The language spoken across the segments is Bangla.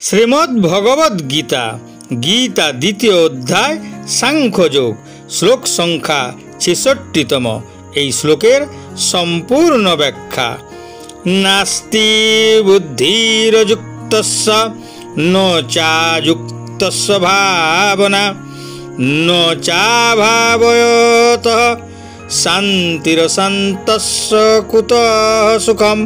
শ্রীমদ্ ভগবদ গীতা গীতা দ্বিতীয় অধ্যায় সাংখ্যযোগ শ্লোক সংখ্যা ৬৬তম। এই শ্লোকের সম্পূর্ণ ব্যাখ্যা। নাস্তি বুদ্ধিরযুক্তস্য ন চাযুক্তস্য ভাবনা ন চাভাবয়তঃ শান্তিরশান্তস্য কুতঃ সুখম।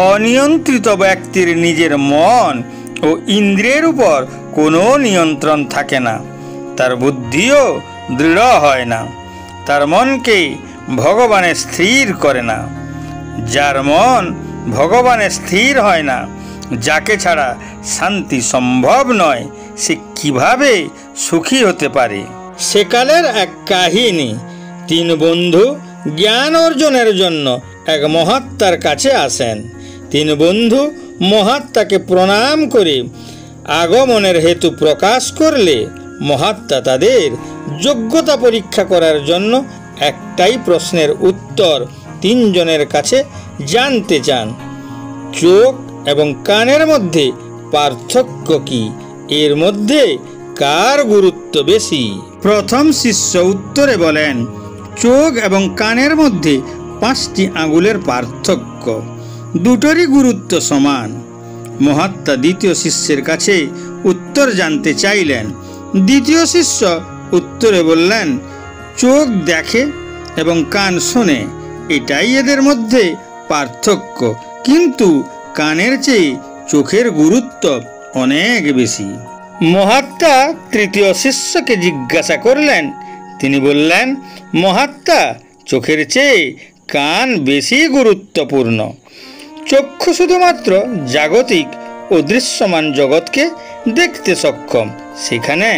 অনিয়ন্ত্রিত ব্যক্তির নিজের মন ও ইন্দ্রিয়ের উপর কোনো নিয়ন্ত্রণ থাকে না, তার বুদ্ধিও দৃঢ় হয় না, তার মনকে ভগবানে স্থির করে না। যার মন ভগবানে স্থির হয় না, যাকে ছাড়া শান্তি সম্ভব নয়, সে কিভাবে সুখী হতে পারে? সেকালের এক কাহিনী। তিন বন্ধু জ্ঞান অর্জনের জন্য এক মহাত্মার কাছে আসেন। তিন বন্ধু মহাত্মাকে প্রণাম করে আগমনের হেতু প্রকাশ করলে মহাত্মা তাদের যোগ্যতা পরীক্ষা করার জন্য একটাই প্রশ্নের উত্তর তিনজনের কাছে জানতে চান। চোখ এবং কানের মধ্যে পার্থক্য কি? এর মধ্যে কার গুরুত্ব বেশি? প্রথম শিষ্য উত্তরে বলেন, চোখ এবং কানের মধ্যে 5টি আঙুলের পার্থক্য, দুটোরই গুরুত্ব সমান। মহাত্মা দ্বিতীয় শিষ্যের কাছে উত্তর জানতে চাইলেন। দ্বিতীয় শিষ্য উত্তরে বললেন, চোখ দেখে এবং কান শোনে, এটাই এদের মধ্যে পার্থক্য, কিন্তু কানের চেয়ে চোখের গুরুত্ব অনেক বেশি। মহাত্মা তৃতীয় শিষ্যকে জিজ্ঞাসা করলেন। তিনি বললেন, মহাত্মা, চোখের চেয়ে কান বেশি গুরুত্বপূর্ণ। চক্ষু শুধুমাত্র জাগতিক ও দৃশ্যমান জগৎকে দেখতে সক্ষম, সেখানে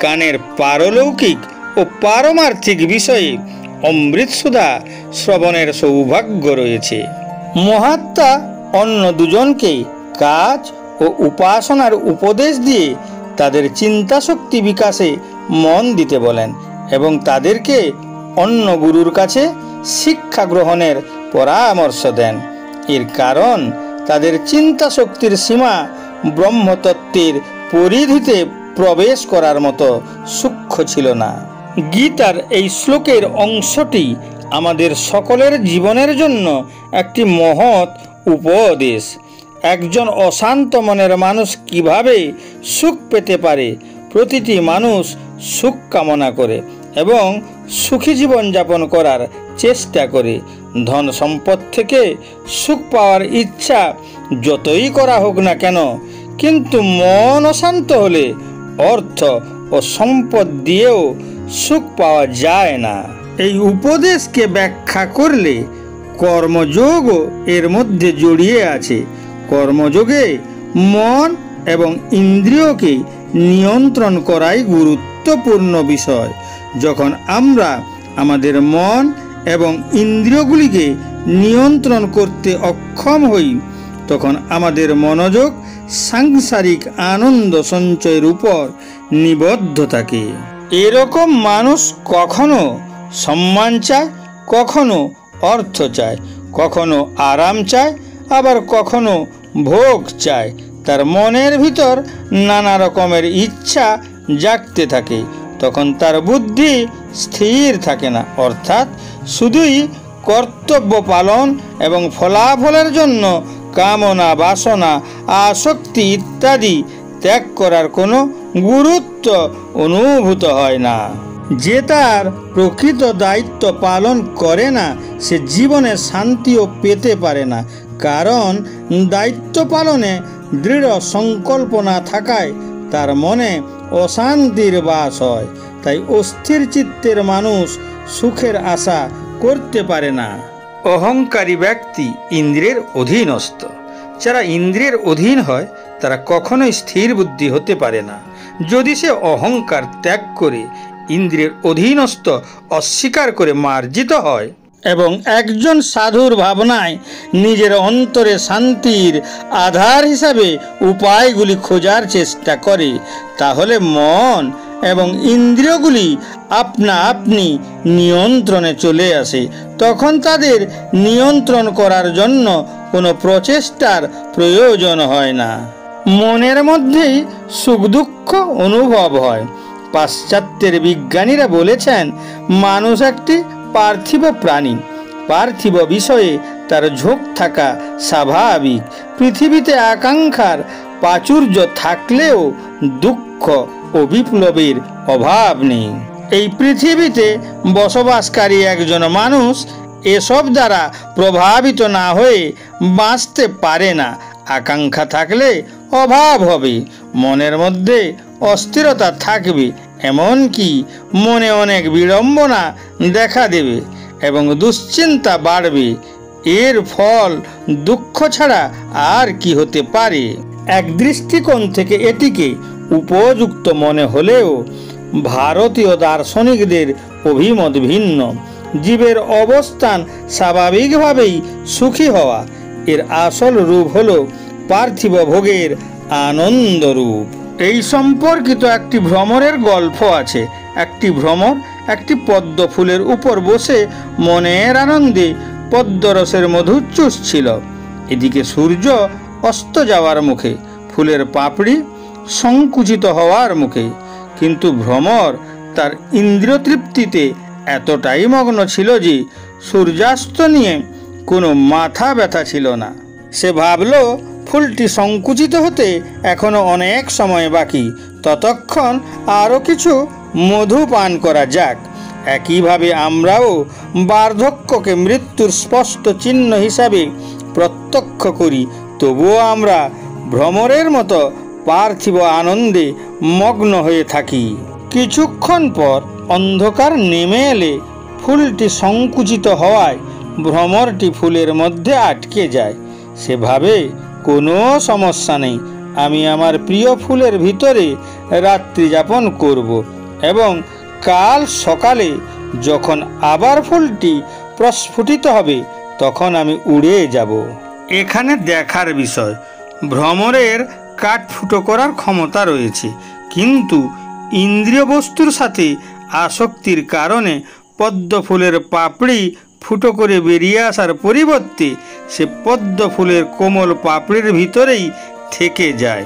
কানের পারলৌকিক ও পারমার্থিক বিষয়ে অমৃতসুধা শ্রবণের সৌভাগ্য রয়েছে। মহাত্মা অন্য দুজনকে কাজ ও উপাসনার উপদেশ দিয়ে তাদের চিন্তাশক্তি বিকাশে মন দিতে বলেন এবং তাদেরকে অন্য গুরুর কাছে শিক্ষা গ্রহণের পরামর্শ দেন। এর কারণ তাদের চিন্তা শক্তির সীমা ব্রহ্মতত্ত্বের পরিধিতে প্রবেশ করার মতো সূক্ষ্ম ছিল না। গীতার এই শ্লোকের অংশটি আমাদের সকলের জীবনের জন্য একটি মহৎ উপদেশ। একজন অশান্ত মনের মানুষ কিভাবে সুখ পেতে পারে? প্রতিটি মানুষ সুখ কামনা করে এবং সুখী জীবনযাপন করার চেষ্টা করে। ধন সম্পদ থেকে সুখ পাওয়ার ইচ্ছা যতই করা হোক না কেন, কিন্তু মন অশান্ত হলে অর্থ ও সম্পদ দিয়েও সুখ পাওয়া যায় না। এই উপদেশকে ব্যাখ্যা করলে কর্মযোগও এর মধ্যে জড়িয়ে আছে। কর্মযোগে মন এবং ইন্দ্রিয়কে নিয়ন্ত্রণ করাই গুরুত্বপূর্ণ বিষয়। যখন আমরা আমাদের মন এবং ইন্দ্রিয়গুলিকে নিয়ন্ত্রণ করতে অক্ষম হই, তখন আমাদের মনোযোগ সাংসারিক আনন্দ সঞ্চয়ের উপর নিবদ্ধ থাকে। এরকম মানুষ কখনো সম্মান চায়, কখনো অর্থ চায়, কখনো আরাম চায়, আবার কখনো ভোগ চায়। তার মনের ভিতর নানা রকমের ইচ্ছা জাগতে থাকে। তখন তার বুদ্ধি স্থির থাকে না, অর্থাৎ শুধুই কর্তব্য পালন এবং ফলাফলের জন্য কামনা, বাসনা, আসক্তি ইত্যাদি ত্যাগ করার কোনো গুরুত্ব অনুভূত হয় না। যে তার প্রকৃত দায়িত্ব পালন করে না, সে জীবনে শান্তিও পেতে পারে না। কারণ দায়িত্ব পালনে দৃঢ় সংকল্প না থাকায় তার মনে অশান্তির বাস হয়। তাই অস্থির চিত্তের মানুষ সুখের আশা করতে পারে না। অহংকারী ব্যক্তি ইন্দ্রিয়ের অধীনস্থ। যারা ইন্দ্রিয়ের অধীন হয় তারা কখনোই স্থির বুদ্ধি হতে পারে না। যদি সে অহংকার ত্যাগ করে ইন্দ্রিয়ের অধীনস্থ অস্বীকার করে মার্জিত হয় এবং একজন সাধুর ভাবনায় নিজের অন্তরে শান্তির আধার হিসাবে উপায়গুলি খোঁজার চেষ্টা করে, তাহলে মন এবং ইন্দ্রিয়গুলি আপনা আপনি নিয়ন্ত্রণে চলে আসে। তখন তাদের নিয়ন্ত্রণ করার জন্য কোনো প্রচেষ্টার প্রয়োজন হয় না। মনের মধ্যেই সুখ দুঃখ অনুভব হয়। পাশ্চাত্যের বিজ্ঞানীরা বলেছেন মানুষ একটি পার্থিব প্রাণী। পার্থিব বিষয়ে তার ঝোঁক থাকা স্বাভাবিক। পৃথিবীতে আকাঙ্ক্ষার প্রাচুর্য থাকলেও দুঃখ ও বিপ্লবের অভাব নেই। এই পৃথিবীতে বসবাসকারী একজন মানুষ এসব দ্বারা প্রভাবিত না হয়ে বাঁচতে পারে না। আকাঙ্ক্ষা থাকলে অভাব হবে, মনের মধ্যে অস্থিরতা থাকবে, এমনকি মনে অনেক বিড়ম্বনা দেখা দেবে এবং দুশ্চিন্তা বাড়বে। এর ফল দুঃখ ছাড়া আর কি হতে পারে? এক দৃষ্টিকোণ থেকে এটিকে উপযুক্ত মনে হলেও ভারতীয় দার্শনিকদের অভিমত ভিন্ন। জীবের অবস্থান স্বাভাবিকভাবেই সুখী হওয়া। এর আসল রূপ হলো পার্থিব ভোগের আনন্দ রূপ। এই সম্পর্কিত একটি ভ্রমরের গল্প আছে। একটি ভ্রমর একটি পদ্ম ফুলের উপর বসে মনের আনন্দে পদ্মরসের মধু চুষছিল। এদিকে সূর্য অস্ত যাওয়ার মুখে, ফুলের পাপড়ি সংকুচিত হওয়ার মুখে। কিন্তু ভ্রমর তার ইন্দ্রিয় তৃপ্তিতে এতটাই মগ্ন ছিল যে সূর্যাস্ত নিয়ে কোনো মাথা ব্যথা ছিল না। সে ভাবল ফুলটি সংকুচিত হতে এখনো অনেক সময় বাকি, ততক্ষণ আরও কিছু মধু পান করা যাক। একইভাবে আমরাও বার্ধক্যকে মৃত্যুর স্পষ্ট চিহ্ন হিসাবে প্রত্যক্ষ করি, তবুও আমরা ভ্রমরের মতো পার্থিব আনন্দে মগ্ন হয়ে থাকি। কিছুক্ষণ পর অন্ধকার নেমে এলে ফুলটি সংকুচিত হওয়ায় ভ্রমরটি ফুলের মধ্যে আটকে যায়। সে ভাবে কোনো সমস্যা নেই, আমি আমার প্রিয় ফুলের ভিতরে রাত্রি যাপন করব এবং কাল সকালে যখন আবার ফুলটি প্রস্ফুটিত হবে তখন আমি উড়ে যাব। এখানে দেখার বিষয়, ভ্রমরের কাঠ ফুটো করার ক্ষমতা রয়েছে, কিন্তু ইন্দ্রিয় বস্তুর সাথে আসক্তির কারণে পদ্ম ফুলের পাপড়ি ফুটো করে বেরিয়ে আসার পরিবর্তে সে পদ্ম ফুলের কোমল পাপড়ির ভিতরেই থেকে যায়,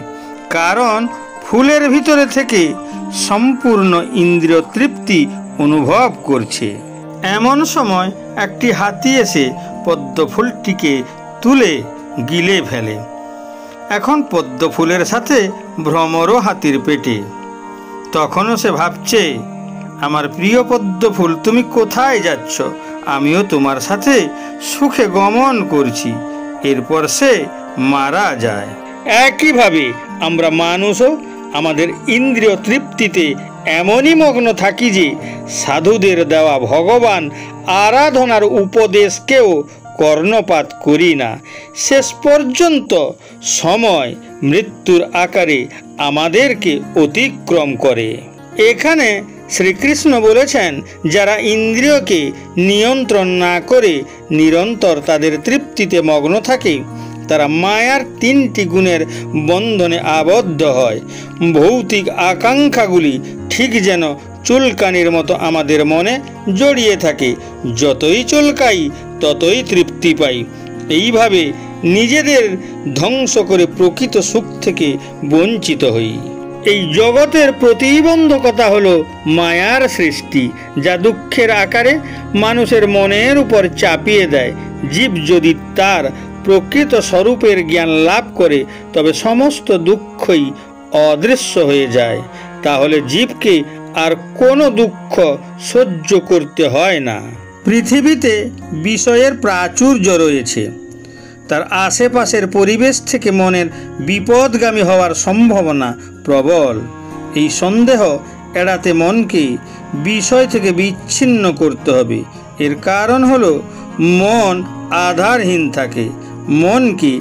কারণ ফুলের ভিতরে থেকে সম্পূর্ণ ইন্দ্রিয় তৃপ্তি অনুভব করছে। এমন সময় একটি হাতি এসে পদ্ম ফুলটিকে তুলে গিলে ফেলে। এখন পদ্ম ফুলের সাথে ভ্রমরও হাতির পেটে। তখনও সে ভাবছে, আমার প্রিয় পদ্ম ফুল, তুমি কোথায় যাচ্ছ? আমিও তোমার সাথে সুখে গমন করছি। এরপর সে মারা যায়। একইভাবে আমরা মানুষও আমাদের ইন্দ্রিয় তৃপ্তিতে এমনই মগ্ন থাকি যে সাধুদের দেওয়া ভগবান আরাধনার উপদেশকেও কর্ণপাত করি না। শেষ পর্যন্ত সময় মৃত্যুর আকারে আমাদেরকে অতিক্রম করে। এখানে শ্রীকৃষ্ণ বলেছেন, যারা ইন্দ্রিয়কে নিয়ন্ত্রণ না করে নিরন্তর তাদের তৃপ্তিতে মগ্ন থাকে তারা মায়ার 3টি গুণের বন্ধনে আবদ্ধ হয়। ভৌতিক আকাঙ্ক্ষাগুলি ঠিক যেন চুলকানির মতো আমাদের মনে জড়িয়ে থাকে। যতই চুলকাই ততই তৃপ্তি পাই। এইভাবে নিজেদের ধ্বংস করে প্রকৃত সুখ থেকে বঞ্চিত হই। এই জগতের প্রতিবন্ধকতা হলো মায়ার সৃষ্টি, যা দুঃখের আকারে মানুষের মনের উপর চাপিয়ে দেয়। জীব যদি তার প্রকৃত স্বরূপের জ্ঞান লাভ করে তবে সমস্ত দুঃখই অদৃশ্য হয়ে যায়। তাহলে জীবকে আর কোনো দুঃখ সহ্য করতে হয় না। পৃথিবীতে বিষয়ের প্রাচুর্য রয়েছে, তার আশেপাশের পরিবেশ থেকে মনের বিপদগামী হওয়ার সম্ভাবনা প্রবল। এই সন্দেহ এড়াতে মনকে বিষয় থেকে বিচ্ছিন্ন করতে হবে। এর কারণ হলো মন আধারহীন থাকে। মনকে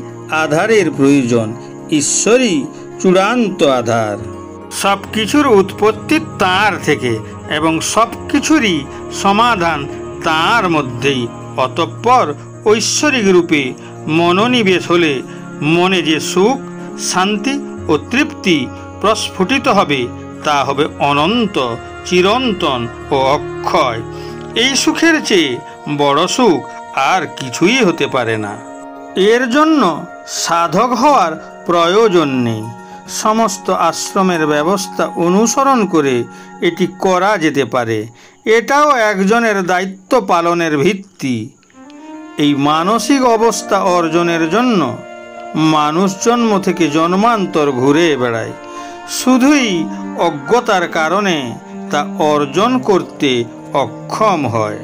আধারের প্রয়োজন, ঈশ্বরই চূড়ান্ত আধার। সব কিছুর উৎপত্তি তাঁর থেকে এবং সব কিছুরই সমাধান তাঁর মধ্যেই। অতঃপর ঐশ্বরিক রূপে মনোনিবেশ হলে মনে যে সুখ, শান্তি ও তৃপ্তি প্রস্ফুটিত হবে তা হবে অনন্ত, চিরন্তন ও অক্ষয়। এই সুখের চেয়ে বড় সুখ আর কিছুই হতে পারে না। এর জন্য সাধক হওয়ার প্রয়োজন নেই। সমস্ত আশ্রমের ব্যবস্থা অনুসরণ করে এটি করা যেতে পারে। এটাও একজনের দায়িত্ব পালনের ভিত্তি। এই মানসিক অবস্থা অর্জনের জন্য মানুষ জন্ম থেকে জন্মান্তর ঘুরে বেড়ায়, শুধুই অজ্ঞতার কারণে তা অর্জন করতে অক্ষম হয়।